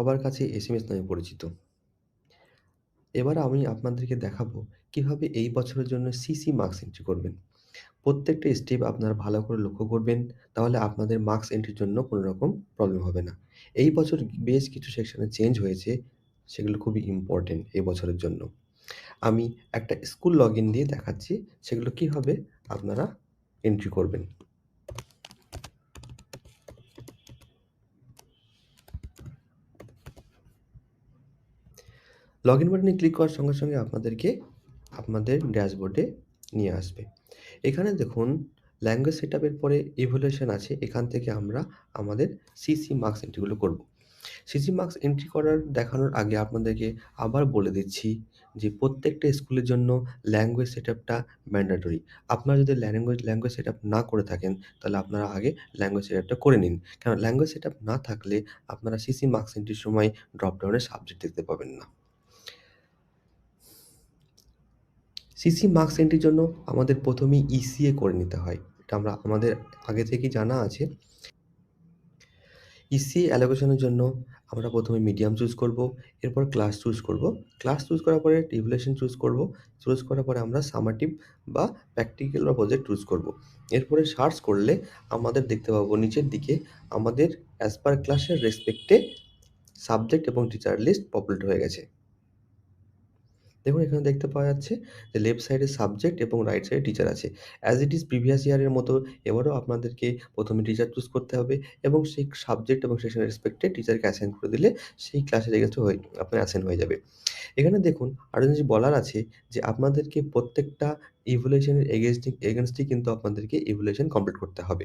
সবার কাছে এসএমএস নামে পরিচিত। এবার আমি আপনাদেরকে দেখাবো কিভাবে এই বছরের জন্য সিসি মার্কস এন্ট্রি করবেন। প্রত্যেকটা স্টেপ আপনারা ভালো করে লক্ষ্য করবেন, তাহলে আপনাদের মার্কস এন্ট্রির জন্য কোনো রকম প্রবলেম হবে না। এই বছর বেশ কিছু সেকশনে চেঞ্জ হয়েছে, সেগুলো খুবই ইম্পোর্টেন্ট এই বছরের জন্য। আমি একটা স্কুল লগইন দিয়ে দেখাচ্ছি সেগুলো কিভাবে আপনারা এন্ট্রি করবেন। লগইন বাটনে ক্লিক করার সঙ্গে সঙ্গে আপনাদেরকে আপনাদের ড্যাশবোর্ডে নিয়ে আসবে। এখানে দেখুন ল্যাঙ্গুয়েজ সেটআপের পরে ইভ্যালুয়েশন আছে। এখান থেকে আমরা আমাদের সিসি মার্কস এন্ট্রিগুলো করব। সিসি মার্কস এন্ট্রি দেখানোর আগে আপনাদেরকে আবার বলে দিচ্ছি যে প্রত্যেকটা স্কুলের জন্য ল্যাঙ্গুয়েজ সেটআপটা ম্যান্ডেটরি। আপনারা যদি ল্যাঙ্গুয়েজ সেটআপ না করে থাকেন, তাহলে আপনারা আগে ল্যাঙ্গুয়েজ সেটআপটা করে নিন। কারণ ল্যাঙ্গুয়েজ সেটআপ না থাকলে আপনারা সিসি মার্কস এন্ট্রির সময় ড্রপ ডাউনে সাবজেক্ট দেখতে পাবেন না। সিসি মার্কস এন্ট্রির জন্য আমাদের প্রথমেই ইসিএ করে নিতে হয়। এটা আমাদের আগে থেকেই জানা আছে। ইসিএ অ্যালোকেশনের জন্য আমরা প্রথমে মিডিয়াম চুজ করব, এরপর ক্লাস চুজ করব। ক্লাস চুজ করার পরে টিউবুলেশন চুজ করব। চুজ করার পরে আমরা সামাটিভ বা প্র্যাকটিক্যাল বা প্রজেক্ট চুজ করব। এরপরে সার্চ করলে আমাদের দেখতে পাবো নিচের দিকে আমাদের অ্যাজ পার ক্লাসের রেসপেক্টে সাবজেক্ট এবং টিচার লিস্ট পপুলেট হয়ে গেছে। দেখুন এখানে দেখতে পাওয়া যাচ্ছে যে লেফট সাইডে সাবজেক্ট এবং রাইট সাইডে টিচার আছে। অ্যাজ ইট ইজ প্রিভিয়াস ইয়ারের মতো এবারেও আপনাদেরকে প্রথমে টিচার চুজ করতে হবে এবং সেই সাবজেক্ট এবং সেকশনের রেসপেক্টে টিচারকে অ্যাসাইন করে দিলে সেই ক্লাসের এগেইনস্টে আপনার অ্যাসাইন হয়ে যাবে। এখানে দেখুন আরো জিনিস বলার আছে যে আপনাদেরকে প্রত্যেকটা ইভ্যালুয়েশনের এগেইনস্টেই কিন্তু আপনাদেরকে ইভ্যালুয়েশন কমপ্লিট করতে হবে।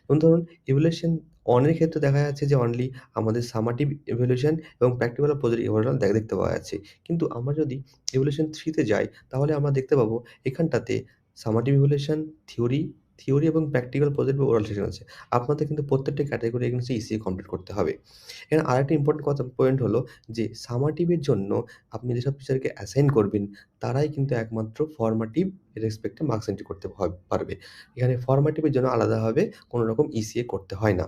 যেমন ধরুন ইভ্যালুয়েশন 1 এর ক্ষেত্রে দেখা যাচ্ছে যে অনলি আমাদের সামেটিভ ইভ্যালুয়েশন এবং প্র্যাকটিক্যাল ও প্রজেক্ট ইভ্যালুয়েশন দেখতে পাওয়া যাচ্ছে। কিন্তু আমরা যদি ইভ্যালুয়েশন 3 তে যাই তাহলে আমরা দেখতে পাবো এখানটাতে সামেটিভ ইভ্যালুয়েশন, থিওরি এবং প্র্যাকটিক্যাল প্রজেক্ট বা ওরাল সেকশন আছে। আপনাদের কিন্তু প্রত্যেকটা ক্যাটেগরি এগেইনস্টে ইসিএ কমপ্লিট করতে হবে। এখানে আরেকটা ইম্পোর্টেন্ট পয়েন্ট হলো যে সামেটিভের জন্য আপনি যেসব টিচারকে অ্যাসাইন করবেন তারাই কিন্তু একমাত্র ফরমেটিভ রেসপেক্টে মার্কস এন্ট্রি করতে পারবে। এখানে ফরমেটিভের জন্য আলাদাভাবে কোনো রকম ইসিএ করতে হয় না।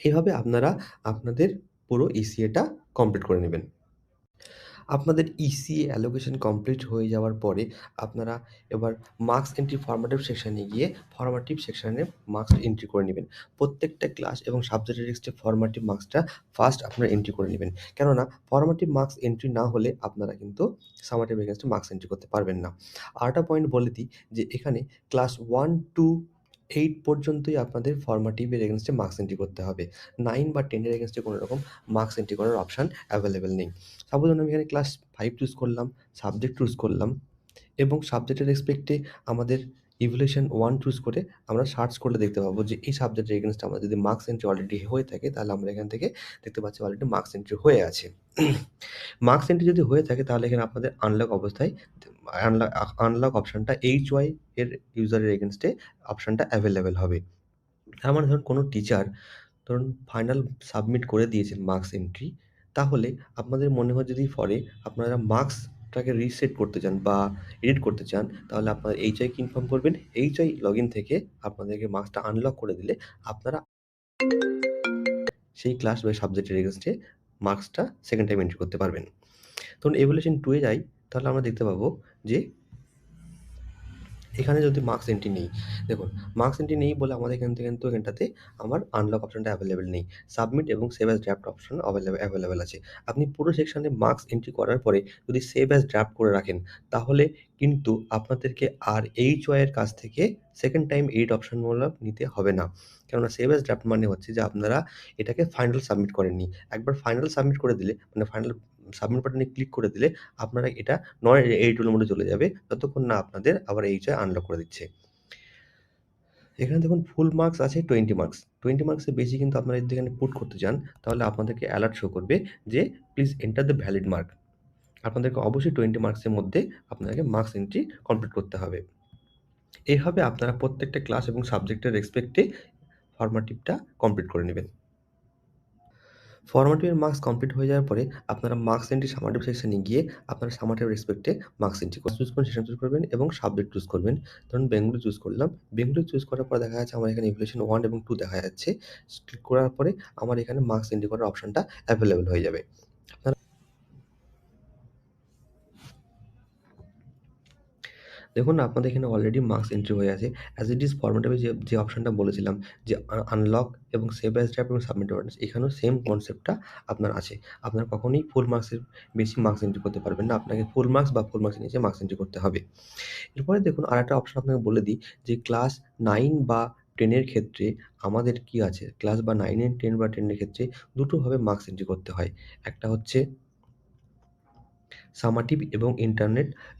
এভাবে আপনারা আপনাদের পুরো ইসিএটা কমপ্লিট করে নেবেন। আপনাদের ইসিএ অ্যালোকেশন কমপ্লিট হয়ে যাওয়ার পরে আপনারা এবার মার্কস এন্ট্রি ফরমেটিভ সেকশনে গিয়ে ফরমেটিভ সেকশনে মার্কস এন্ট্রি করে নিবেন। প্রত্যেকটা ক্লাস এবং সাবজেক্টের এগেইনস্টে ফরমেটিভ মার্কসটা ফার্স্ট আপনারা এন্ট্রি করে নিবেন। কেননা ফরমেটিভ মার্কস এন্ট্রি না হলে আপনারা কিন্তু সামেটিভ এগেইনস্টে মার্কস এন্ট্রি করতে পারবেন না। আরেকটা পয়েন্ট বলে দিই যে এখানে ক্লাস 1 টু 8 পর্যন্তই আপনাদের ফরমেটিভের এগেইনস্টে মার্কস এন্ট্রি করতে হবে। 9 বা 10 এর এগেইনস্টে কোনো রকম মার্কস এন্ট্রি করার অপশন এভেইলেবল নেই। সাপোজ আমি এখানে ক্লাস 5 চুজ করলাম, সাবজেক্ট চুজ করলাম এবং সাবজেক্টের রেসপেক্টে আমাদের ইভ্যালুয়েশন 1 চুজ করে আমরা সার্চ করলে দেখতে পাবো যে এই সাবজেক্টের এগেইনস্টে আমাদের যদি মার্কস এন্ট্রি অলরেডি হয়ে থাকে তাহলে আমরা এখান থেকে দেখতে পাচ্ছি অলরেডি মার্কস এন্ট্রি হয়ে আছে। মার্কস এন্ট্রি যদি হয়ে থাকে তাহলে এখানে আপনাদের আনলক অবস্থায় আনলক অপশনটা HY এর ইউজারের এগেইনস্টে অপশনটা এভেইলেবল হবে। তার মানে ধরুন কোনো টিচার ধরুন ফাইনাল সাবমিট করে দিয়েছেন মার্কস এন্ট্রি, তাহলে আপনাদের মনে হয় যদি পরে আপনারা মার্কসটাকে রিসেট করতে চান বা এডিট করতে চান, তাহলে আপনারা এইচআইকে ইনফর্ম করবেন। এইচআই লগইন থেকে আপনাদেরকে মার্কসটা আনলক করে দিলে আপনারা সেই ক্লাস বা সাবজেক্টের এগেইনস্টে মার্কসটা সেকেন্ড টাইম এন্ট্রি করতে পারবেন। ধরুন ইভ্যালুয়েশন 2 এ যাই, তাহলে আমরা দেখতে পাবো যে এখানে যদি মার্কস এন্ট্রি নেই, দেখুন মার্কস এন্ট্রি নেই বলে আমাদের এখানটাতে আমার আনলক অপশনটা এভেইলেবল নেই। সাবমিট এবং save as draft option available আছে। আপনি পুরো সেকশনে মার্কস এন্ট্রি করার পরে যদি সেভ অ্যাজ ড্রাফট করে রাখেন, তাহলে কিন্তু আপনাদেরকে আর HY এর কাছ থেকে সেকেন্ড টাইম এডিট অপশনগুলো নিতে হবে না। কেননা সেভ অ্যাজ ড্রাফট মানে হচ্ছে যে আপনারা এটাকে ফাইনাল সাবমিট করেননি। একবার ফাইনাল সাবমিট করে দিলে মানে ফাইনাল সাবমিট বাটনে ক্লিক করে দিলে আপনারা এটা নন এডিটেবল মোডে চলে যাবে যতক্ষণ না আপনাদের আবার এইচআই আনলক করে দিচ্ছে। এখানে দেখুন ফুল মার্কস আছে 20 মার্কস। 20 মার্কসের বেশি কিন্তু আপনারা যদি এখানে পুট করতে চান তাহলে আপনাদেরকে অ্যালার্ট শো করবে যে please enter the valid mark. আপনাদেরকে অবশ্যই 20 মার্কসের মধ্যে আপনাকে মার্কস এন্ট্রি কমপ্লিট করতে হবে। এইভাবে আপনারা প্রত্যেকটা ক্লাস এবং সাবজেক্টের রেসপেক্টে ফরমেটিভটা কমপ্লিট করে নেবেন। ফরম্যাটিভের মার্কস কমপ্লিট হয়ে যাওয়ার পরে আপনারা মার্কস এন্ট্রি সামাটিভ সেকশনে গিয়ে আপনারা সামাটিভ রেসপেক্টে মার্কস এন্ট্রি চুজ করবেন, সেশন চুজ করবেন এবং সাবজেক্ট চুজ করবেন। ধরুন বেঙ্গলি চুজ করলাম। বেঙ্গলি চুজ করার পর দেখা যাচ্ছে আমার এখানে ইভ্যালুয়েশন 1 এবং 2 দেখা যাচ্ছে। ক্লিক করার পরে আমার এখানে মার্কস এন্ট্রি করার অপশনটা এভেইলেবল হয়ে যাবে। আপনারা দেখুন আপনাদের এখানে অলরেডি মার্কস এন্ট্রি হয়ে আছে। অ্যাজ ইট ইজ ফরম্যাটিভে যে অপশনটা বলেছিলাম যে আনলক এবং সেভ অ্যাজ ড্রাফট এবং সাবমিট অর্ডারস, এখানেও সেম কনসেপ্টটা আপনার আছে। আপনারা কখনোই ফুল মার্কসের বেশি মার্কস এন্ট্রি করতে পারবেন না। আপনাকে ফুল মার্কস বা ফুল মার্কসের নিচে মার্কস এন্ট্রি করতে হবে। এরপরে দেখুন আরেকটা অপশন আপনাকে বলে দিই যে ক্লাস 9 বা 10 এর ক্ষেত্রে আমাদের কি আছে? ক্লাস বা 9 এর 10 বা 10 এর ক্ষেত্রে দুটোভাবে মার্কস এন্ট্রি করতে হয়। একটা হচ্ছে সামেটিভ এবং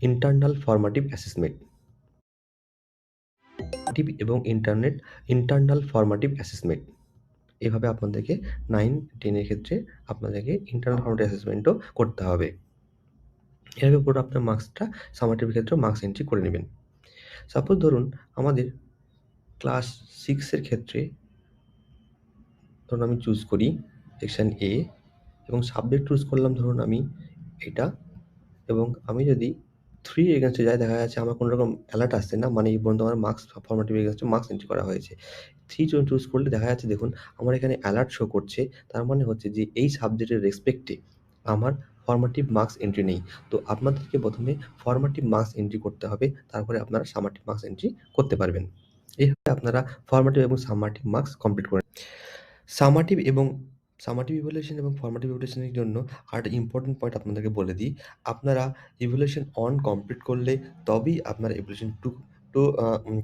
internal formative assessment. Internal formative assessment. এভাবে আপনাদেরকে 9, 10 এর ক্ষেত্রে আপনাদেরকে ইন্টারনাল ফরম্যাটিভ অ্যাসেসমেন্টও করতে হবে। এর উপর আপনার মার্কসটা সামেটিভের ক্ষেত্রেও মার্কস এন্ট্রি করে নেবেন। সাপোজ ধরুন আমাদের ক্লাস 6 এর ক্ষেত্রে ধরুন আমি চুজ করি সেকশন A এবং সাবজেক্ট চুজ করলাম ধরুন আমি এটা, এবং আমি যদি 3 এর এগেইনস্টে যাই দেখা যাচ্ছে আমার কোনো রকম অ্যালার্ট আসছে না। মানে এই পর্যন্ত আমার মার্কস ফরম্যাটিভ এগেইনস্টে মার্কস এন্ট্রি করা হয়েছে। 3 চুজ করলে দেখা যাচ্ছে দেখুন আমার এখানে অ্যালার্ট শো করছে। তার মানে হচ্ছে যে এই সাবজেক্টের রেসপেক্টে আমার ফরম্যাটিভ মার্কস এন্ট্রি নেই। তো আপনাদেরকে প্রথমে ফরম্যাটিভ মার্কস এন্ট্রি করতে হবে। তারপরে আপনারা সামেটিভ মার্কস এন্ট্রি করতে পারবেন। এইভাবে আপনারা ফরম্যাটিভ এবং সামেটিভ মার্কস কমপ্লিট করে সামেটিভ এবং সামেটিভ ইভ্যালুয়েশন এবং ফরম্যাটিভ ইভ্যালুয়েশনের জন্য আরেকটা ইম্পোর্টেন্ট পয়েন্ট আপনাদেরকে বলে দিই। আপনারা ইভ্যালুয়েশন 1 কমপ্লিট করলে তবেই আপনারা ইভ্যালুয়েশন 2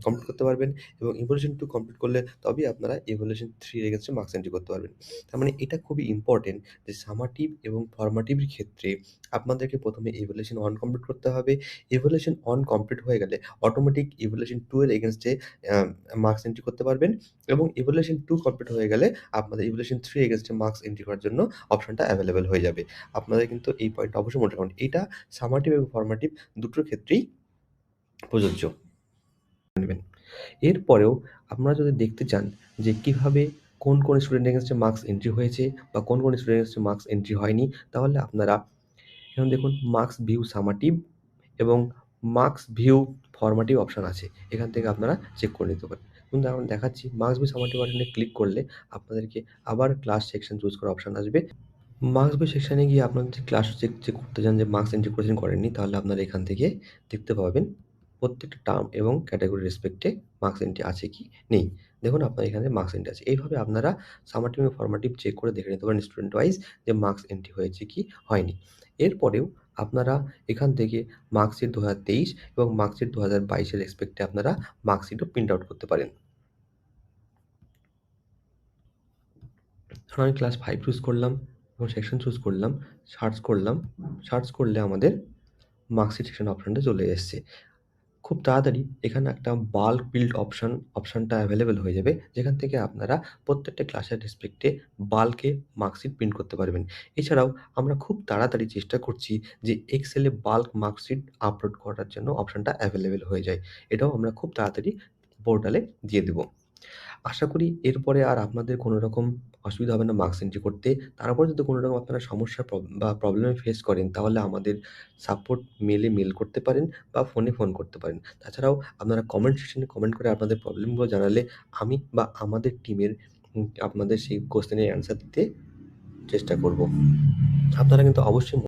কমপ্লিট করতে পারবেন, এবং ইভ্যালুয়েশন 2 কমপ্লিট করলে তবেই আপনারা ইভ্যালুয়েশন 3 এর এগেইনস্টে মার্কস এন্ট্রি করতে পারবেন। তার মানে এটা খুবই ইম্পোর্টেন্ট যে সামেটিভ এবং ফরম্যাটিভের ক্ষেত্রে আপনাদেরকে প্রথমে ইভ্যালুয়েশন 1 কমপ্লিট করতে হবে। ইভ্যালুয়েশন 1 কমপ্লিট হয়ে গেলে অটোমেটিক ইভ্যালুয়েশন 2 এর এগেইনস্টে মার্কস এন্ট্রি করতে পারবেন, এবং ইভ্যালুয়েশন 2 কমপ্লিট হয়ে গেলে আপনাদের ইভ্যালুয়েশন 3 এগেইনস্টে মার্কস এন্ট্রি করার জন্য অপশনটা এভেইলেবল হয়ে যাবে। আপনাদের কিন্তু এই পয়েন্টটা অবশ্যই মনে রাখবেন। এটা সামেটিভ এবং ফরম্যাটিভ দুটোর ক্ষেত্রেই প্রযোজ্য। নেবেন। এরপরেও আপনারা যদি দেখতে চান যে কিভাবে কোন স্টুডেন্টের এগেইনস্টে মার্কস এন্ট্রি হয়েছে বা কোন স্টুডেন্টের এগেইনস্টে মার্কস এন্ট্রি হয়নি, তাহলে আপনারা এখানে দেখুন মার্কস ভিউ সামেটিভ এবং মার্কস ভিউ ফরম্যাটিভ অপশন আছে। এখান থেকে আপনারা চেক করে নিতে পারেন। এবং এখন দেখাচ্ছি মার্কস ভিউ সামেটিভ বাটনে ক্লিক করলে আপনাদেরকে আবার ক্লাস সেকশন চুজ করার অপশন আসবে। মার্কস ভিউ সেকশনে গিয়ে আপনারা যদি ক্লাস চেক করতে চান যে মার্কস এন্ট্রি করেছেন করেননি, তাহলে আপনারা এখান থেকে দেখতে পাবেন প্রত্যেকটা টার্ম এবং ক্যাটাগরি রেসপেক্টে মার্কস এন্ট্রি আছে কি নেই। দেখুন আপনার এখানে মার্কস এন্ট্রি আছে। এইভাবে আপনারা সামেটিভ এবং ফরম্যাটিভ চেক করে দেখে নিতে পারেন স্টুডেন্ট ওয়াইজ যে মার্কস এন্ট্রি হয়েছে কি হয়নি। এরপরেও আপনারা এখান থেকে মার্কশিট 2023 এবং মার্কশিট 2022 এর রেসপেক্টে আপনারা মার্কশিটও প্রিন্ট আউট করতে পারেন। ধরুন আমি ক্লাস 5 চুজ করলাম এবং সেকশন চুজ করলাম, সার্চ করলাম। সার্চ করলে আমাদের মার্কশিট সেকশন অপশনটা চলে এসছে। খুব তাড়াতাড়ি এখানে একটা বাল্ক বিল্ড অপশনটা অ্যাভেলেবল হয়ে যাবে, যেখান থেকে আপনারা প্রত্যেকটা ক্লাসের রেসপেক্টে বাল্কে মার্কশিট প্রিন্ট করতে পারবেন। এছাড়াও আমরা খুব তাড়াতাড়ি চেষ্টা করছি যে এক্সেলে বাল্ক মার্কশিট আপলোড করার জন্য অপশনটা অ্যাভেলেবল হয়ে যায়। এটাও আমরা খুব তাড়াতাড়ি পোর্টালে দিয়ে দেব। আশা করি এরপরে আর আপনাদের কোনো রকম অসুবিধা হবে না মার্কস এন্ট্রি করতে। তারপর যদি কোনো রকম আপনারা সমস্যা বা প্রবলেম ফেস করেন, তাহলে আমাদের সাপোর্ট মেল করতে পারেন বা ফোন করতে পারেন। তাছাড়াও আপনারা কমেন্ট সেকশনে কমেন্ট করে আপনাদের প্রবলেমগুলো জানালে আমি বা আমাদের টিমের আপনাদের সেই কোয়েশ্চেনের অ্যান্সার দিতে চেষ্টা করব। আপনারা কিন্তু অবশ্যই